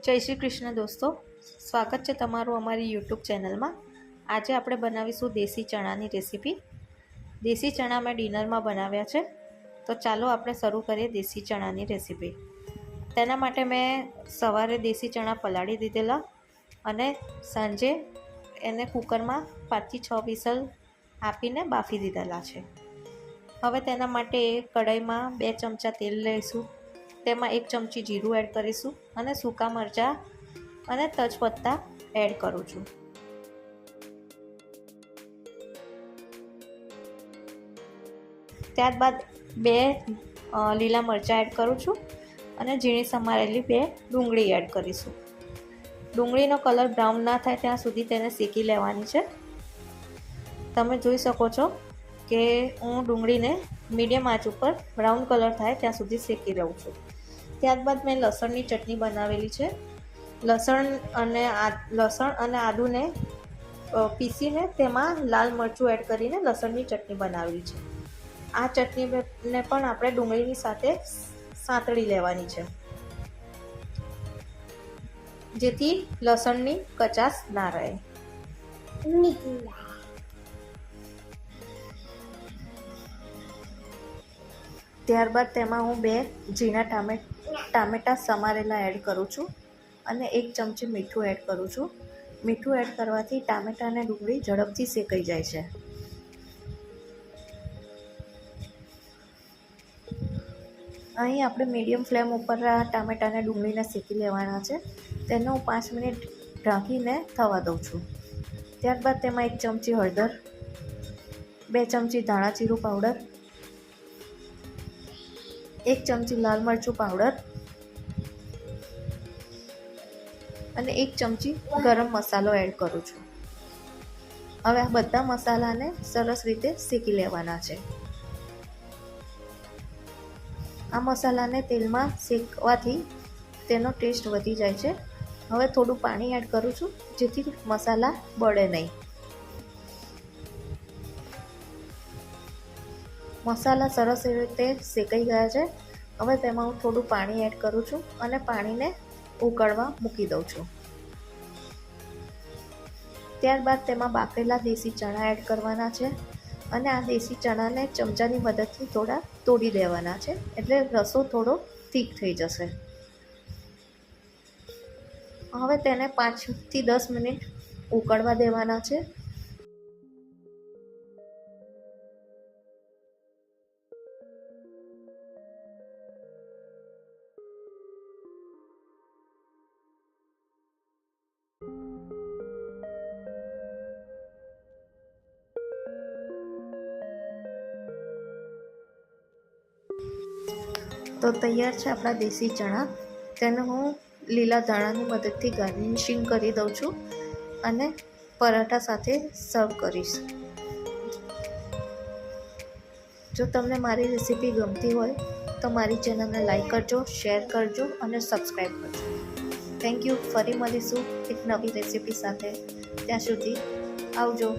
જય શ્રી કૃષ્ણ દોસ્તો, સ્વાગત છે તમારું અમારી યુટ્યુબ ચેનલમાં। આજે આપણે બનાવીશું દેશી ચણાની રેસીપી। દેશી ચણા મેં ડિનરમાં બનાવ્યા છે, તો ચાલો આપણે શરૂ કરીએ દેશી ચણાની રેસીપી। તેના માટે મેં સવારે દેશી ચણા પલાળી દીધેલા અને સાંજે એને કુકરમાં 5 થી 6 વિસલ આપીને બાફી દીધેલા છે। હવે તેના માટે કઢાઈમાં 2 ચમચા તેલ લઈશું, તેમાં 1 ચમચી જીરું એડ કરીશું અને સૂકા મરચાં અને તજપત્તા એડ કરું છું। ત્યારબાદ 2 લીલા મરચાં એડ કરું છું અને ઝીણી સમારેલી 2 ડુંગળી એડ કરીશું। ડુંગળીનો કલર બ્રાઉન ના થાય ત્યાં સુધી તેને શેકી લેવાની છે। તમે જોઈ શકો છો કે હું ડુંગળીને મીડિયમ આંચ ઉપર બ્રાઉન કલર થાય ત્યાં સુધી શેકી લઉં છું। ત્યારબાદ મેં લસણની ચટણી બનાવેલી છે। લસણ અને આદુને પીસીને તેમાં લાલ મરચું એડ કરીને લસણની ચટણી બનાવેલી છે। આ ચટણીને પણ આપણે ડુંગળીની સાથે સાંતળી લેવાની છે, જેથી લસણની કચાશ ના રહે। ત્યારબાદ તેમાં હું 2 ઝીણા ટામેટાં સમારેલા એડ કરું છું અને 1 ચમચી મીઠું એડ કરું છું। મીઠું એડ કરવાથી ટામેટાં અને ડુંગળી ઝડપથી શેકાઈ જાય છે। અહીં આપણે મીડિયમ ફ્લેમ ઉપર આ ટામેટાં અને ડુંગળીને શેકી લેવાના છે। તેને હું 5 મિનિટ ઢાંકીને થવા દઉં છું। ત્યારબાદ તેમાં 1 ચમચી હળદર, 2 ચમચી ધાણા જીરું પાવડર, 1 ચમચી લાલ મરચું પાવડર અને 1 ચમચી ગરમ મસાલો એડ કરું છું। હવે આ બધા મસાલાને સરસ રીતે શેકી લેવાના છે। આ મસાલાને તેલમાં શેકવાથી તેનો ટેસ્ટ વધી જાય છે। હવે થોડું પાણી એડ કરું છું, જેથી મસાલા બળે નહીં। મસાલા સરસ રીતે શેકાઈ ગયા છે। હવે તેમાં હું થોડું પાણી એડ કરું છું અને પાણીને ઉકળવા મૂકી દઉં છું। ત્યારબાદ તેમાં બાફેલા દેશી ચણા એડ કરવાના છે અને આ દેશી ચણાને ચમચાની મદદથી થોડા તોડી દેવાના છે, એટલે રસો થોડો થીક થઈ જશે। હવે તેને 5 થી 10 મિનિટ ઉકળવા દેવાના છે। તો તૈયાર છે આપણા દેશી ચણા। તેને હું લીલા ધાણાની મદદથી ગાર્નિશિંગ કરી દઉં છું અને પરાઠા સાથે સર્વ કરીશ। જો તમને મારી રેસીપી ગમતી હોય તો મારી ચેનલને લાઈક કરજો, શેર કરજો અને સબસ્ક્રાઈબ કરજો। Thank you. ફરી મળીશું એક નવી રેસીપી સાથે, ત્યાં સુધી આવજો।